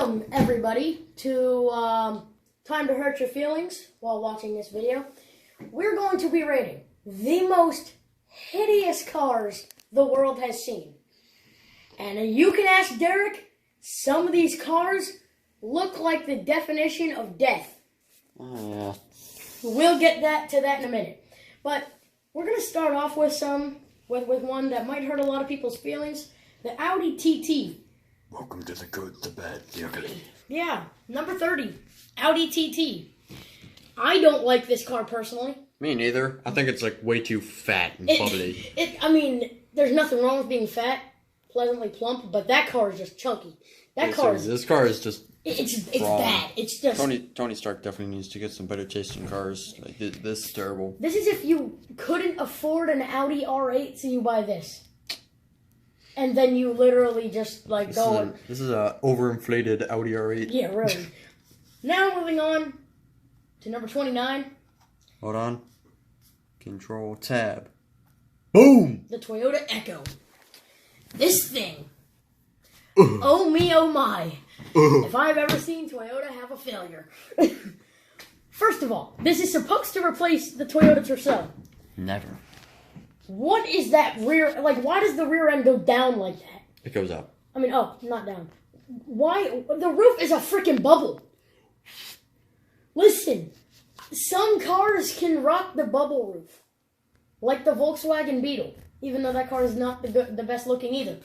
Welcome, everybody, to Time to Hurt Your Feelings while watching this video. We're going to be rating the most hideous cars the world has seen. And you can ask Derek, some of these cars look like the definition of death. Oh, yeah. We'll get to that in a minute. But we're going to start off with with one that might hurt a lot of people's feelings. The Audi TT. Welcome to the good, the bad, the ugly. Yeah, number 30, Audi TT. I don't like this car personally. Me neither. I think it's like way too fat and bubbly. I mean, there's nothing wrong with being fat, pleasantly plump, but that car is just chunky. This car is just it's bad. It's just Tony Stark definitely needs to get some better taste in cars. Like this is terrible. This is if you couldn't afford an Audi R8, so you buy this. And then you literally just like This is a overinflated Audi R8. Yeah, really. Now moving on to number 29. Hold on. Control tab. Boom! The Toyota Echo. This thing. Oh me, oh my. If I've ever seen Toyota have a failure. First of all, this is supposed to replace the Toyota Tercel. Never. What is that rear... Like, why does the rear end go down like that? It goes up. I mean, oh, not down. Why? The roof is a freaking bubble. Listen, some cars can rock the bubble roof. Like the Volkswagen Beetle. Even though that car is not the best looking either.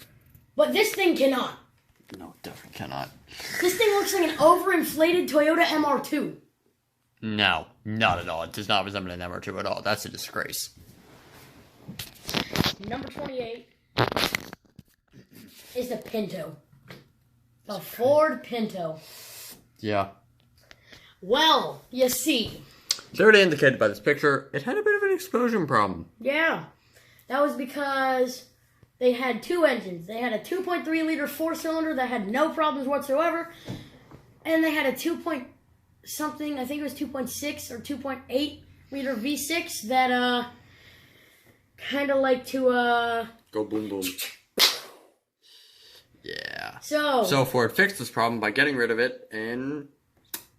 But this thing cannot. No, definitely cannot. This thing looks like an overinflated Toyota MR2. No, not at all. It does not resemble an MR2 at all. That's a disgrace. Number 28 is the Pinto. The Ford Pinto. Yeah. Well, you see. It's already indicated by this picture, it had a bit of an explosion problem. Yeah. That was because they had two engines. They had a 2.3 liter four-cylinder that had no problems whatsoever. And they had a 2-point-something, I think it was 2.6 or 2.8 liter V6 that, kind of like to, go boom boom. Yeah. So Ford fixed this problem by getting rid of it and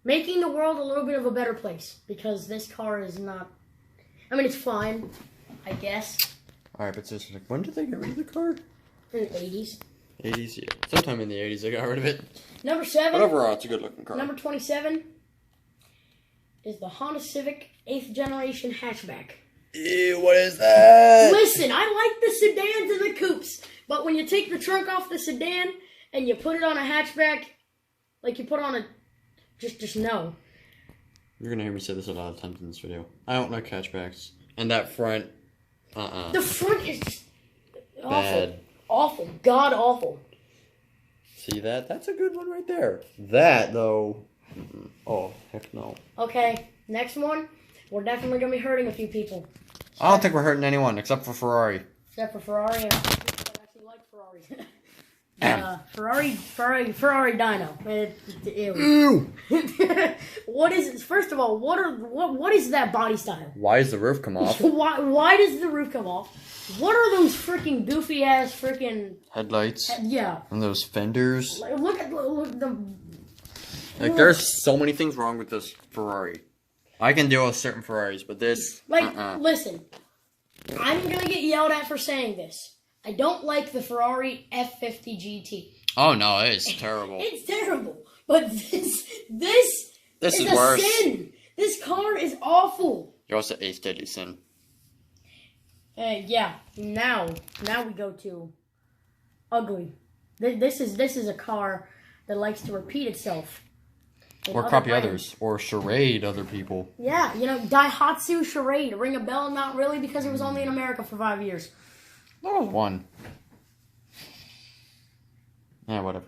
making the world a little bit of a better place. Because this car is not... I mean, it's fine, I guess. Alright, but seriously, when did they get rid of the car? In the 80s. 80s, yeah. Sometime in the 80s they got rid of it. Number 7. But overall, it's a good looking car. Number 27 is the Honda Civic 8th generation hatchback. Ew, what is that? Listen, I like the sedans and the coupes, but when you take the trunk off the sedan and you put it on a hatchback, like you put on a... Just no. You're gonna hear me say this a lot of times in this video. I don't like hatchbacks. And that front, The front is just awful. bad. Awful. God awful. See that? That's a good one right there. That, though, oh, heck no. Okay, next one. We're definitely going to be hurting a few people. I don't think we're hurting anyone, except for Ferrari. Except for Ferrari and people that actually like Ferrari. Ferrari dyno. Ew! What is, first of all, what is that body style? Why does the roof come off? Why does the roof come off? What are those freaking goofy ass freaking Headlights? Yeah. And those fenders? Look at the... Like, there's so many things wrong with this Ferrari. I can deal with certain Ferraris, but this... Listen. I'm gonna get yelled at for saying this. I don't like the Ferrari F50 GT. Oh, no, it is terrible. It's terrible. But this is a worse. sin. This car is awful. You're also a steady sin. Yeah. Now we go to ugly. This is a car that likes to repeat itself. Or copy others. Or charade other people. Yeah, you know, Daihatsu Charade. Ring a bell? Not really, because it was only in America for 5 years. That was one. Yeah, whatever.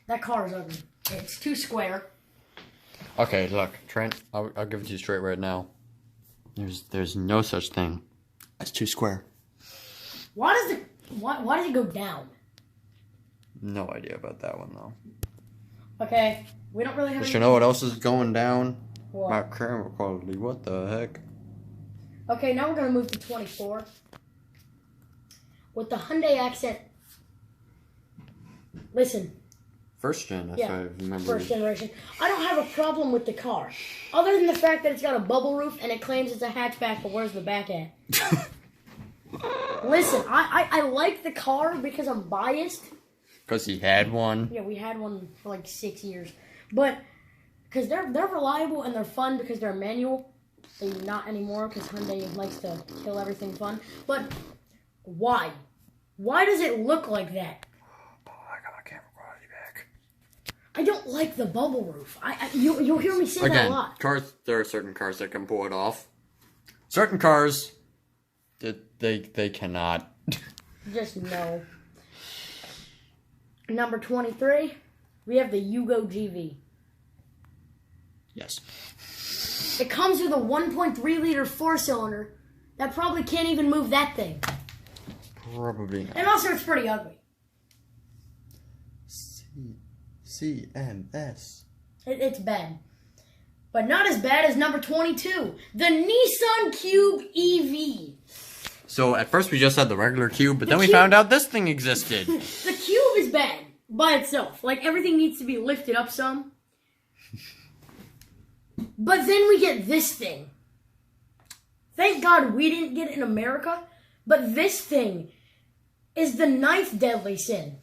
That car is ugly. It's too square. Okay, look, Trent, I'll give it to you straight right now. There's no such thing as too square. Why does it go down? No idea about that one, though. Okay, we don't really have... But you know what else is going down? What? My camera quality, what the heck? Okay, now we're going to move to 24. With the Hyundai Accent. Listen. first gen, if I remember. First generation. I don't have a problem with the car, other than the fact that it's got a bubble roof and it claims it's a hatchback, but where's the back at? Listen, I like the car because I'm biased. Because he had one. Yeah, we had one for like 6 years, but because they're reliable and they're fun because they're manual. They're not anymore because Hyundai likes to kill everything fun. But why? Why does it look like that? Oh, I got my camera quality back. I don't like the bubble roof. You'll hear me say that a lot. Cars. There are certain cars that can pull it off. Certain cars, they cannot. Just no. Number 23, we have the Yugo GV. Yes. It comes with a 1.3 liter 4-cylinder that probably can't even move that thing. Probably not. And also, it's pretty ugly. CMS. It's bad. But not as bad as number 22, the Nissan Cube EV. So, at first we just had the regular Cube, but then we found out this thing existed. The Cube is bad by itself. Like, everything needs to be lifted up some. But then we get this thing. Thank God we didn't get it in America, but this thing is the 9th deadly sin.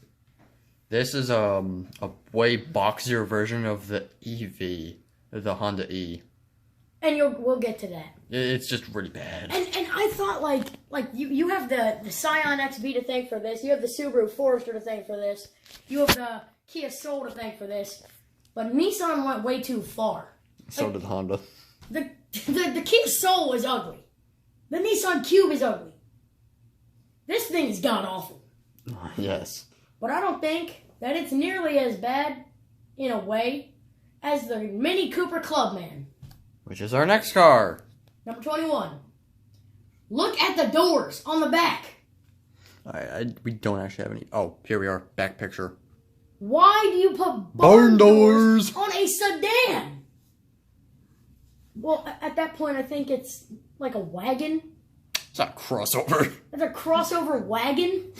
This is a way boxier version of the EV, the Honda E. And we'll get to that. It's just really bad. And I thought like you have the Scion XB to thank for this. You have the Subaru Forester to thank for this. You have the Kia Soul to thank for this. But Nissan went way too far. So did Honda. The Kia Soul is ugly. The Nissan Cube is ugly. This thing is god-awful. Yes. But I don't think that it's nearly as bad, in a way, as the Mini Cooper Clubman. Which is our next car. Number 21. Look at the doors on the back. We don't actually have any. Oh, here we are. Back picture. Why do you put barn doors on a sedan? Well, at that point, I think it's like a wagon. It's not a crossover. It's a crossover wagon?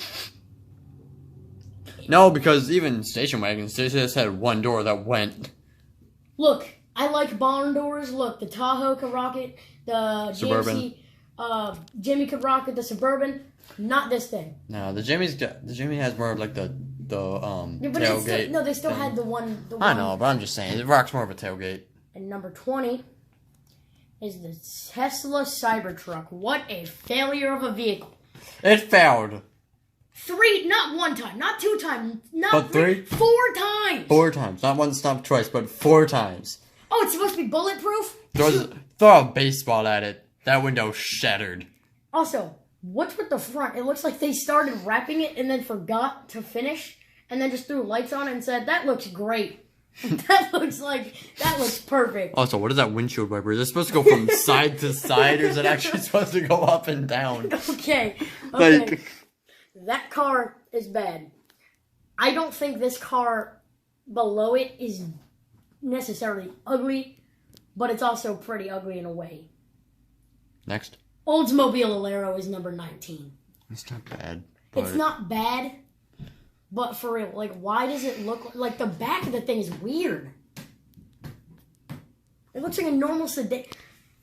No, because even station wagons, they just had one door that went. Look, I like barn doors. Look, the Tahoe could rock it. The Suburban. GMC, Jimmy could rock it. The Suburban. Not this thing. No, the Jimmy has more of like the Yeah, but tailgate. they still thing. had the one. I know, but I'm just saying, it rocks more of a tailgate. And number 20 is the Tesla Cybertruck. What a failure of a vehicle. It failed. 3, not 1 time, not 2 times, not But 3? 4 times. 4 times. Not once, not twice, but 4 times. Oh, it's supposed to be bulletproof? Throw a baseball at it. That window shattered. Also, what's with the front? It looks like they started wrapping it and then forgot to finish and then just threw lights on it and said, that looks great. that looks perfect. Also, what is that windshield wiper? Is it supposed to go from side to side, or is it actually supposed to go up and down? Okay. Like, that car is bad. I don't think this car below it is necessarily ugly, but it's also pretty ugly in a way. Next. Oldsmobile Alero is number 19. It's not bad. It's not bad, but for real, like, why does it look like the back of the thing is weird? It looks like a normal sedan.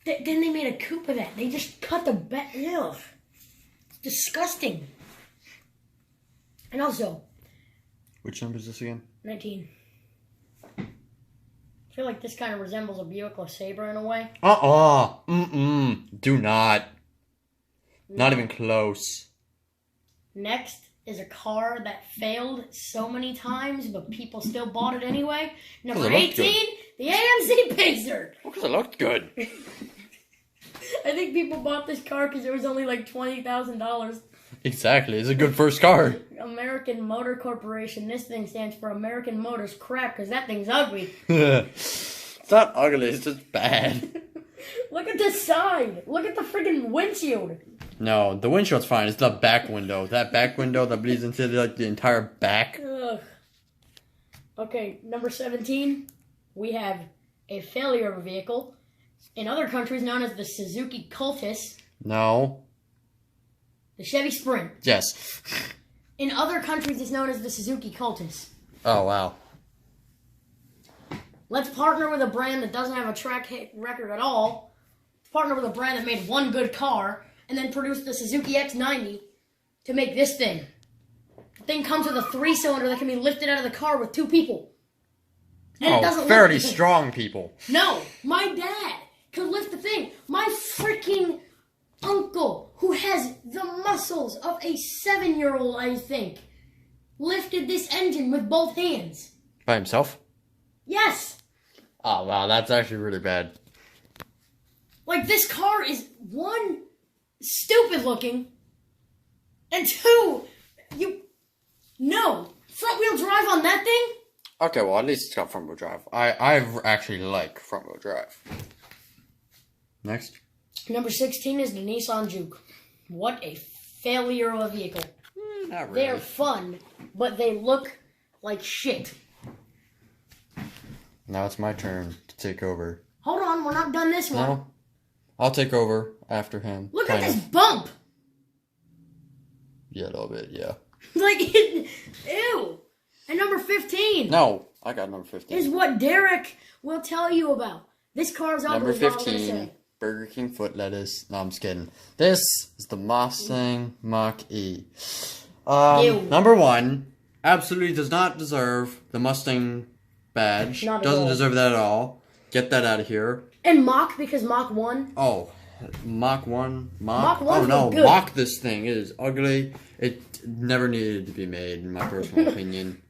Then they made a coupe of that. They just cut the back. Ew. It's disgusting. And also, which number is this again? 19. I feel like this kind of resembles a Buick LeSabre in a way. Do not. Not even close. Next is a car that failed so many times, but people still bought it anyway. Number 18, the AMC Pacer. Because it looked good. I think people bought this car because it was only like $20,000. Exactly. It's a good first car. American Motor Corporation. This thing stands for American Motors Crap because that thing's ugly. It's not ugly. It's just bad. Look at the side. Look at the freaking windshield. No, the windshield's fine. It's the back window. That back window that bleeds into like the entire back. Ugh. Okay, number 17. We have a failure of a vehicle. In other countries known as the Suzuki Cultus. No. The Chevy Sprint. Yes. In other countries it's known as the Suzuki Cultus. Oh, wow. Let's partner with a brand that doesn't have a track record at all. Let's partner with a brand that made one good car and then produced the Suzuki X90 to make this thing. The thing comes with a 3-cylinder that can be lifted out of the car with 2 people. And it doesn't fairly lift the thing. strong people. No, my dad could lift the thing. My freaking uncle, who has the muscles of a 7-year-old, I think, lifted this engine with both hands. By himself? Yes. Oh, wow, that's actually really bad. Like, this car is, 1, stupid looking, and 2, no. Front wheel drive on that thing? Okay, well, at least it's got front wheel drive. I actually like front wheel drive. Next. Number 16 is the Nissan Juke. What a failure of a vehicle. Not really. They're fun, but they look like shit. Now it's my turn to take over. Hold on, we're not done this one. No? I'll take over after him. Look at this bump! Yeah, a little bit, yeah. Like, ew! And number 15 No, I got number 15. is what Derek will tell you about. This car's ugly. Number is all I'm gonna 15, say. Burger King foot lettuce. No, I'm just kidding. This is the Mustang Mach-E. Ew. Number 1, absolutely does not deserve the Mustang badge. Not at Doesn't all. deserve that at all. Get that out of here. And Mach, because Mach 1. Oh, Mach 1? Mach 1's Oh no, good. Mach this thing. It is ugly. It never needed to be made, in my personal opinion.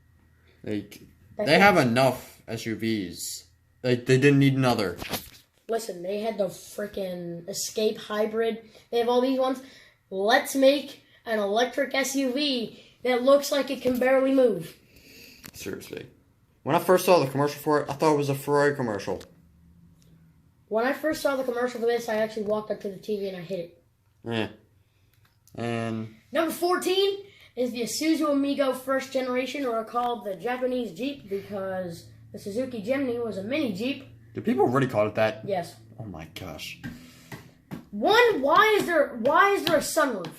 Like, they have enough SUVs. They didn't need another. Listen, they had the freaking Escape Hybrid. They have all these ones. Let's make an electric SUV that looks like it can barely move. Seriously. When I first saw the commercial for it, I thought it was a Ferrari commercial. When I first saw the commercial for this, I actually walked up to the TV and I hit it. Yeah. And Number 14 is the Isuzu Amigo first generation, or called the Japanese Jeep, because the Suzuki Jimny was a mini Jeep. do people really call it that? Yes. Oh my gosh. 1, why is there a sunroof?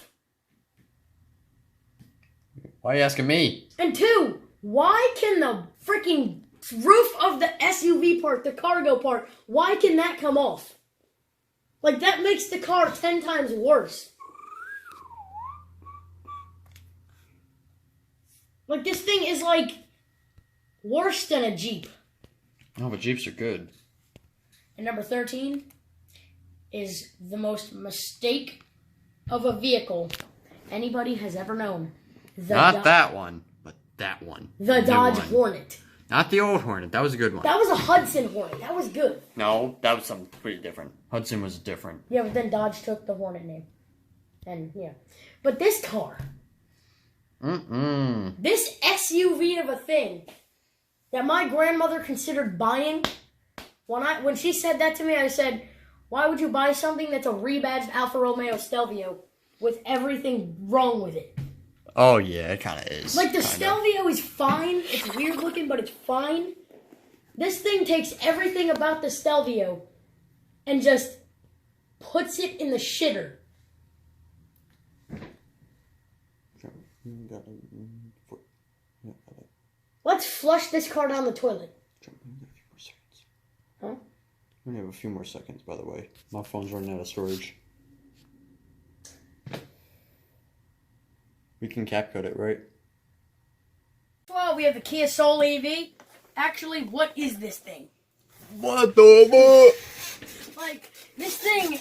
Why are you asking me? And 2, why can the freaking roof of the SUV part, the cargo part, why can that come off? Like, that makes the car 10 times worse. Like, this thing is, like, worse than a Jeep. Oh, but Jeeps are good. And number 13 is the most mistake of a vehicle anybody has ever known. Not that one, but that one. The New Dodge one. Hornet. Not the old Hornet. That was a good one. That was a Hudson Hornet. That was good. No, that was something pretty different. Hudson was different. Yeah, but then Dodge took the Hornet name. And, yeah. But this car, this SUV of a thing that my grandmother considered buying, when she said that to me, I said, why would you buy something that's a rebadged Alfa Romeo Stelvio with everything wrong with it? Oh, yeah, it kind of is. Like, the kinda. Stelvio is fine. It's weird looking, but it's fine. This thing takes everything about the Stelvio and just puts it in the shitter. Let's flush this car down the toilet. Huh? We only have a few more seconds, by the way. My phone's running out of storage. We can cap code it, right? Well, we have the Kia Soul EV. Actually, what is this thing? What the Like, this thing,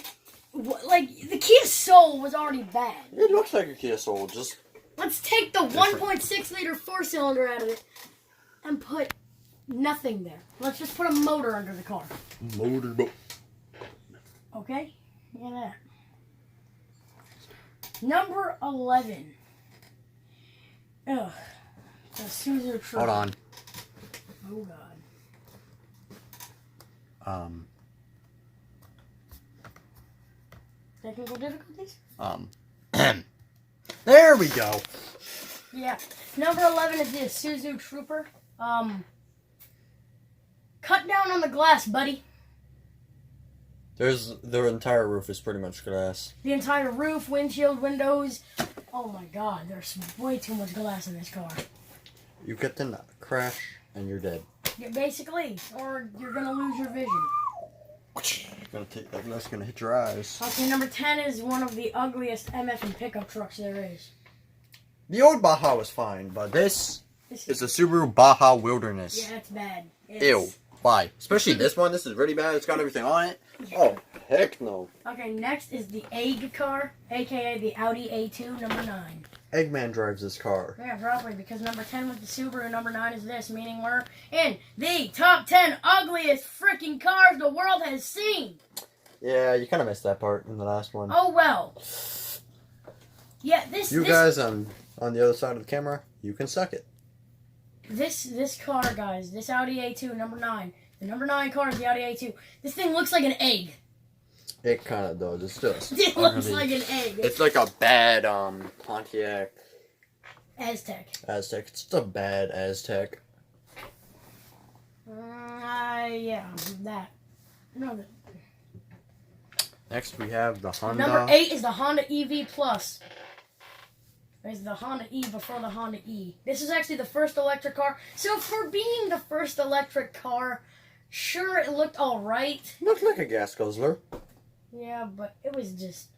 like, the Kia Soul was already bad. It looks like a Kia Soul, just... Let's take the 1.6 liter 4-cylinder out of it and put nothing there. Let's just put a motor under the car. Motorboat. Okay? Look at that. Number 11. Ugh. The Suzuki Trooper. Hold on. Oh, God. Technical difficulties? There we go. Yeah. Number 11 is the Isuzu Trooper. Cut down on the glass, buddy. Their entire roof is pretty much glass. The entire roof, windshield, windows. Oh my God, there's way too much glass in this car. You get to crash and you're dead. Yeah, basically, or you're gonna lose your vision. That's gonna hit your eyes. Okay, number 10 is one of the ugliest MF and pickup trucks there is. The old Baja was fine, but this is the Subaru Baja Wilderness. Yeah, it's bad. Ew. Why? Especially this one. This is really bad. It's got everything on it. Oh, heck no. Okay, next is the Egg car, aka the Audi A2 number 9. Eggman drives this car. Yeah, probably, because number 10 was the Subaru, number 9 is this, meaning we're in the top 10 ugliest freaking cars the world has seen. Yeah, you kind of missed that part in the last one. Oh, well. Yeah, this... Guys on the other side of the camera, you can suck it. This car, guys, this Audi A2, number 9. The number 9 car is the Audi A2. This thing looks like an egg. It kind of does. It's just... It looks like an egg. It's like a bad, Pontiac... Aztec. It's just a bad Aztec. Yeah, that. No, Next, we have the Honda... Number 8 is the Honda EV Plus. There's the Honda E before the Honda E. This is actually the first electric car. So for being the first electric car, sure, it looked alright. Looked like a gas guzzler. Yeah, but it was just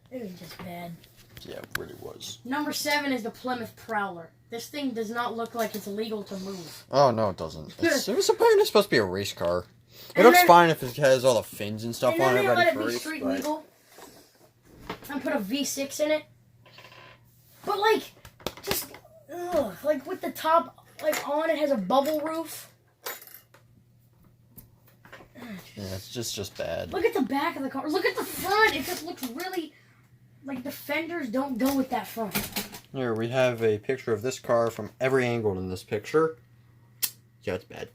bad. Yeah, it really was. Number 7 is the Plymouth Prowler. This thing does not look like it's legal to move. Oh, no, it doesn't. It's apparently supposed to be a race car. It looks fine if it has all the fins and stuff on it. And then they let it be race, street legal. And put a V6 in it. But, like, just, like, with the top, like, on, it has a bubble roof. Yeah, it's just bad. Look at the back of the car. Look at the front. It just looks really, like, the fenders don't go with that front. Here, we have a picture of this car from every angle in this picture. Yeah, it's bad.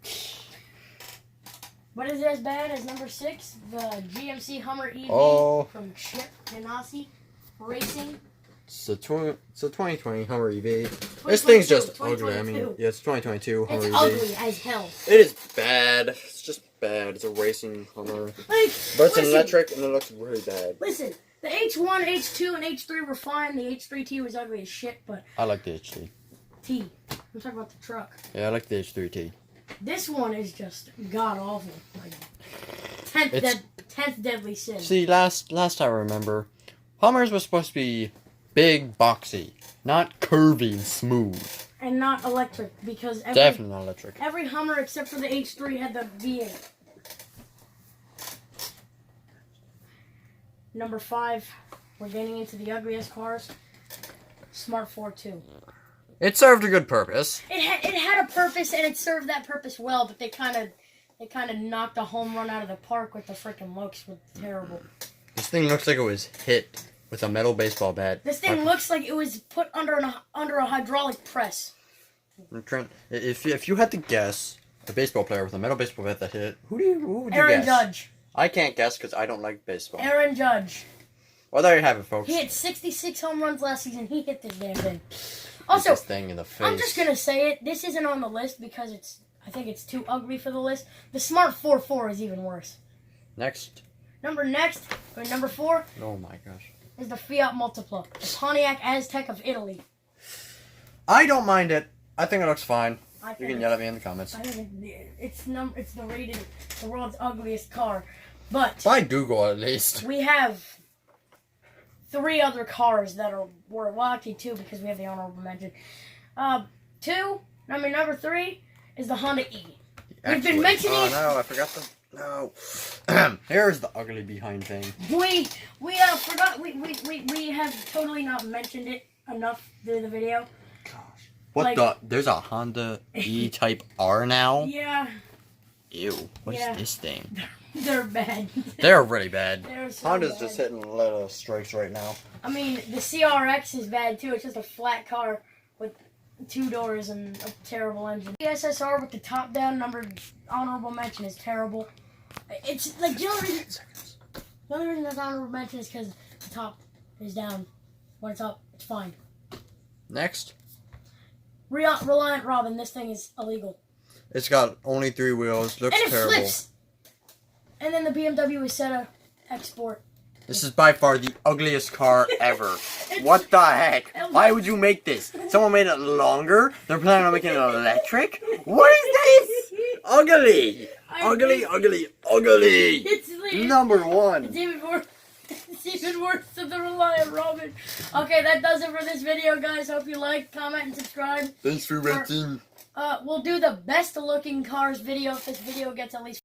What is as bad as number 6? The GMC Hummer EV from Chip Ganassi Racing. It's a 2020 Hummer EV. This thing's just ugly. I mean, yeah, it's 2022 Hummer EV. It's ugly as hell. It is bad. It's just bad. It's a racing Hummer. Like, but it's an electric, and it looks really bad. Listen, the H1, H2, and H3 were fine. The H3T was ugly as shit, but... I like the H3. I'm talking about the truck. Yeah, I like the H3T. This one is just god-awful. Like, 10th deadly sin. See, last I remember, Hummers was supposed to be big, boxy, not curvy and smooth. And not electric, because definitely not electric. Every Hummer except for the H3 had the V8. Number 5, we're getting into the ugliest cars. Smart 4.2. It served a good purpose. It had a purpose, and it served that purpose well, but they kind of knocked a home run out of the park with the freaking looks. Was terrible. This thing looks like it was hit with a metal baseball bat. This thing looks like it was put under a hydraulic press. Trent, if you had to guess a baseball player with a metal baseball bat that hit, who would you guess? Aaron Judge. I can't guess because I don't like baseball. Aaron Judge. Well, there you have it, folks. He hit 66 home runs last season. He hit this damn thing. Also, this thing in the face. I'm just gonna say it. This isn't on the list because I think it's too ugly for the list. The Smart 4.4 is even worse. Next. Number 4. Oh my gosh. Is the Fiat Multipla, the Pontiac Aztec of Italy. I don't mind it. I think it looks fine. You can yell at me in the comments. I think it's the world's ugliest car, but by Google at least. We have 3 other cars that were actually 2 because we have the honorable mention. 2, number 3 is the Honda E. We've been mentioning. Oh no, I forgot the. No. Here's the ugly behind thing. We forgot. We have totally not mentioned it enough through the video. Gosh. What there's a Honda E-Type R now? Yeah. Ew. What is this thing? They're bad. They're really bad. They're so Honda's bad. just hitting a lot of strikes right now. I mean, the CRX is bad too. It's just a flat car with 2 doors and a terrible engine. The SSR with the top down numbered honorable mention is terrible. It's like the only reason that's honorable mention is because the top is down. When it's up, it's fine. Next. Reliant Robin. This thing is illegal. It's got only 3 wheels. Looks and it terrible. Flips. And then the BMW Isetta Export. This is by far the ugliest car ever. What the heck? Why would you make this? Someone made it longer? They're planning on making it electric? What is this? Ugly. I Ugly, think ugly, ugly. It's like, Number one. It's even worse. It's even worse than the Reliant Robin. Okay, that does it for this video, guys. Hope you like, comment, and subscribe. Thanks for watching. We'll do the best looking cars video if this video gets at least